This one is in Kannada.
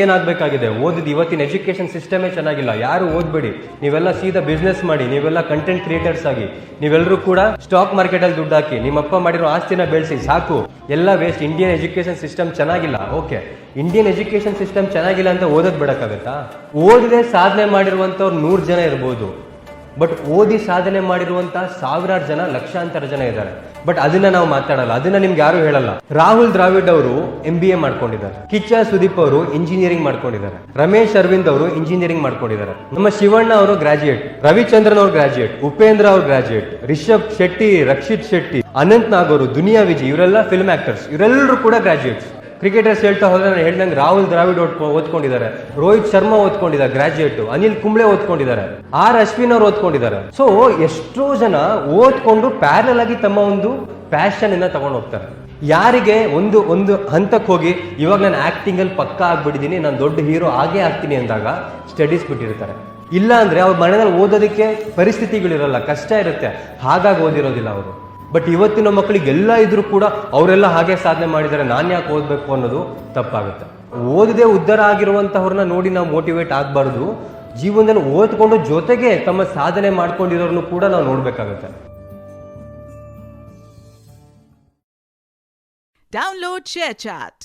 ಏನಾಗಬೇಕಾಗಿದೆ, ಓದಿದ ಇವತ್ತಿನ ಎಜುಕೇಶನ್ ಸಿಸ್ಟಮೇ ಚೆನ್ನಾಗಿಲ್ಲ. ಯಾರು ಓದ್ಬೇಡಿ, ನೀವೆಲ್ಲ ಸೀದಾ ಬಿಸ್ನೆಸ್ ಮಾಡಿ, ನೀವೆಲ್ಲ ಕಂಟೆಂಟ್ ಕ್ರಿಯೇಟರ್ಸ್ ಆಗಿ, ನೀವೆಲ್ಲರೂ ಕೂಡ ಸ್ಟಾಕ್ ಮಾರ್ಕೆಟ್ ಅಲ್ಲಿ ದುಡ್ಡು ಹಾಕಿ, ನಿಮ್ಮಪ್ಪ ಮಾಡಿರೋ ಆಸ್ತಿನ ಬೆಳೆಸಿ ಸಾಕು. ಎಲ್ಲ ವೇಸ್ಟ್. ಇಂಡಿಯನ್ ಎಜುಕೇಶನ್ ಸಿಸ್ಟಮ್ ಚೆನ್ನಾಗಿಲ್ಲ. ಓಕೆ, ಇಂಡಿಯನ್ ಎಜುಕೇಶನ್ ಸಿಸ್ಟಮ್ ಚೆನ್ನಾಗಿಲ್ಲ ಅಂತ ಓದೋದ್ ಬಿಡಕ್ಕಾಗತ್ತಾ? ಓದದೆ ಸಾಧನೆ ಮಾಡಿರುವಂತವ್ರು 100 ಜನ ಇರ್ಬೋದು, ಬಟ್ ಓದಿ ಸಾಧನೆ ಮಾಡಿರುವಂತಹ ಸಾವಿರಾರು ಜನ, ಲಕ್ಷಾಂತರ ಜನ ಇದ್ದಾರೆ. ಬಟ್ ಅದನ್ನ ನಾವು ಮಾತಾಡಲ್ಲ, ಅದನ್ನ ನಿಮ್ಗೆ ಯಾರು ಹೇಳಲ್ಲ. ರಾಹುಲ್ ದ್ರಾವಿಡ್ ಅವರು MBA ಮಾಡ್ಕೊಂಡಿದ್ದಾರೆ, ಕಿಚ್ಚ ಸುದೀಪ್ ಅವರು ಇಂಜಿನಿಯರಿಂಗ್ ಮಾಡ್ಕೊಂಡಿದ್ದಾರೆ, ರಮೇಶ್ ಅರವಿಂದ್ ಅವರು ಇಂಜಿನಿಯರಿಂಗ್ ಮಾಡ್ಕೊಂಡಿದ್ದಾರೆ, ನಮ್ಮ ಶಿವಣ್ಣ ಅವರು ಗ್ರಾಜುಯೇಟ್, ರವಿಚಂದ್ರನ್ ಅವರು ಗ್ರಾಜುಯೇಟ್, ಉಪೇಂದ್ರ ಅವರು ಗ್ರಾಜುಯೇಟ್, ರಿಷಬ್ ಶೆಟ್ಟಿ, ರಕ್ಷಿತ್ ಶೆಟ್ಟಿ, ಅನಂತ್ ನಾಗ್ ಅವರು, ದುನಿಯಾ ವಿಜಯ್, ಇವರೆಲ್ಲ ಫಿಲ್ಮ್ ಆಕ್ಟರ್ಸ್, ಇವರೆಲ್ಲರೂ ಕೂಡ ಗ್ರಾಜುಯೇಟ್ಸ್. ಕ್ರಿಕೆಟರ್ಸ್ ಹೇಳ್ತಾ ಹೋದ್ರೆ ನಾನು ಹೇಳ್ದಂಗೆ ರಾಹುಲ್ ದ್ರಾವಿಡ್ ಓದ್ಕೊಂಡಿದ್ದಾರೆ, ರೋಹಿತ್ ಶರ್ಮಾ ಓದ್ಕೊಂಡಿದ್ದಾರೆ ಗ್ರಾಜುಯೇಟ್, ಅನಿಲ್ ಕುಂಬ್ಳೆ ಓದ್ಕೊಂಡಿದ್ದಾರೆ, ಅಶ್ವಿನ್ ಅವ್ರು ಓದ್ಕೊಂಡಿದ್ದಾರೆ. ಸೊ ಎಷ್ಟೋ ಜನ ಓದ್ಕೊಂಡು ಪ್ಯಾರಲ್ ಆಗಿ ತಮ್ಮ ಒಂದು ಪ್ಯಾಷನ್ ಅನ್ನ ತಗೊಂಡು ಹೋಗ್ತಾರೆ. ಯಾರಿಗೆ ಒಂದು ಹಂತಕ್ಕೆ ಹೋಗಿ ಇವಾಗ ನಾನು ಆಕ್ಟಿಂಗ್ ಅಲ್ಲಿ ಪಕ್ಕಾ ಆಗ್ಬಿಟ್ಟಿದ್ದೀನಿ, ನಾನು ದೊಡ್ಡ ಹೀರೋ ಆಗೇ ಆಗ್ತೀನಿ ಅಂದಾಗ ಸ್ಟಡೀಸ್ ಬಿಟ್ಟಿರ್ತಾರೆ. ಇಲ್ಲ ಅಂದ್ರೆ ಅವ್ರ ಮನೆಯಲ್ಲಿ ಓದೋದಕ್ಕೆ ಪರಿಸ್ಥಿತಿಗಳಿರಲ್ಲ, ಕಷ್ಟ ಇರುತ್ತೆ, ಹಾಗಾಗಿ ಓದಿರೋದಿಲ್ಲ ಅವರು. ಬಟ್ ಇವತ್ತಿನ ಮಕ್ಕಳಿಗೆ ಎಲ್ಲ ಇದ್ರೂ ಕೂಡ ಅವರೆಲ್ಲ ಹಾಗೆ ಸಾಧನೆ ಮಾಡಿದ್ದಾರೆ, ನಾನು ಯಾಕೆ ಓದಬೇಕು ಅನ್ನೋದು ತಪ್ಪಾಗುತ್ತೆ. ಓದದೆ ಉದ್ಧಾರ ಆಗಿರುವಂತವ್ರನ್ನ ನೋಡಿ ನಾವು ಮೋಟಿವೇಟ್ ಆಗಬಾರ್ದು. ಜೀವನದಲ್ಲಿ ಓದ್ಕೊಂಡು ಜೊತೆಗೆ ತಮ್ಮ ಸಾಧನೆ ಮಾಡ್ಕೊಂಡಿರೋರ್ನು ಕೂಡ ನಾವು ನೋಡ್ಬೇಕಾಗುತ್ತೆ. Download ShareChat.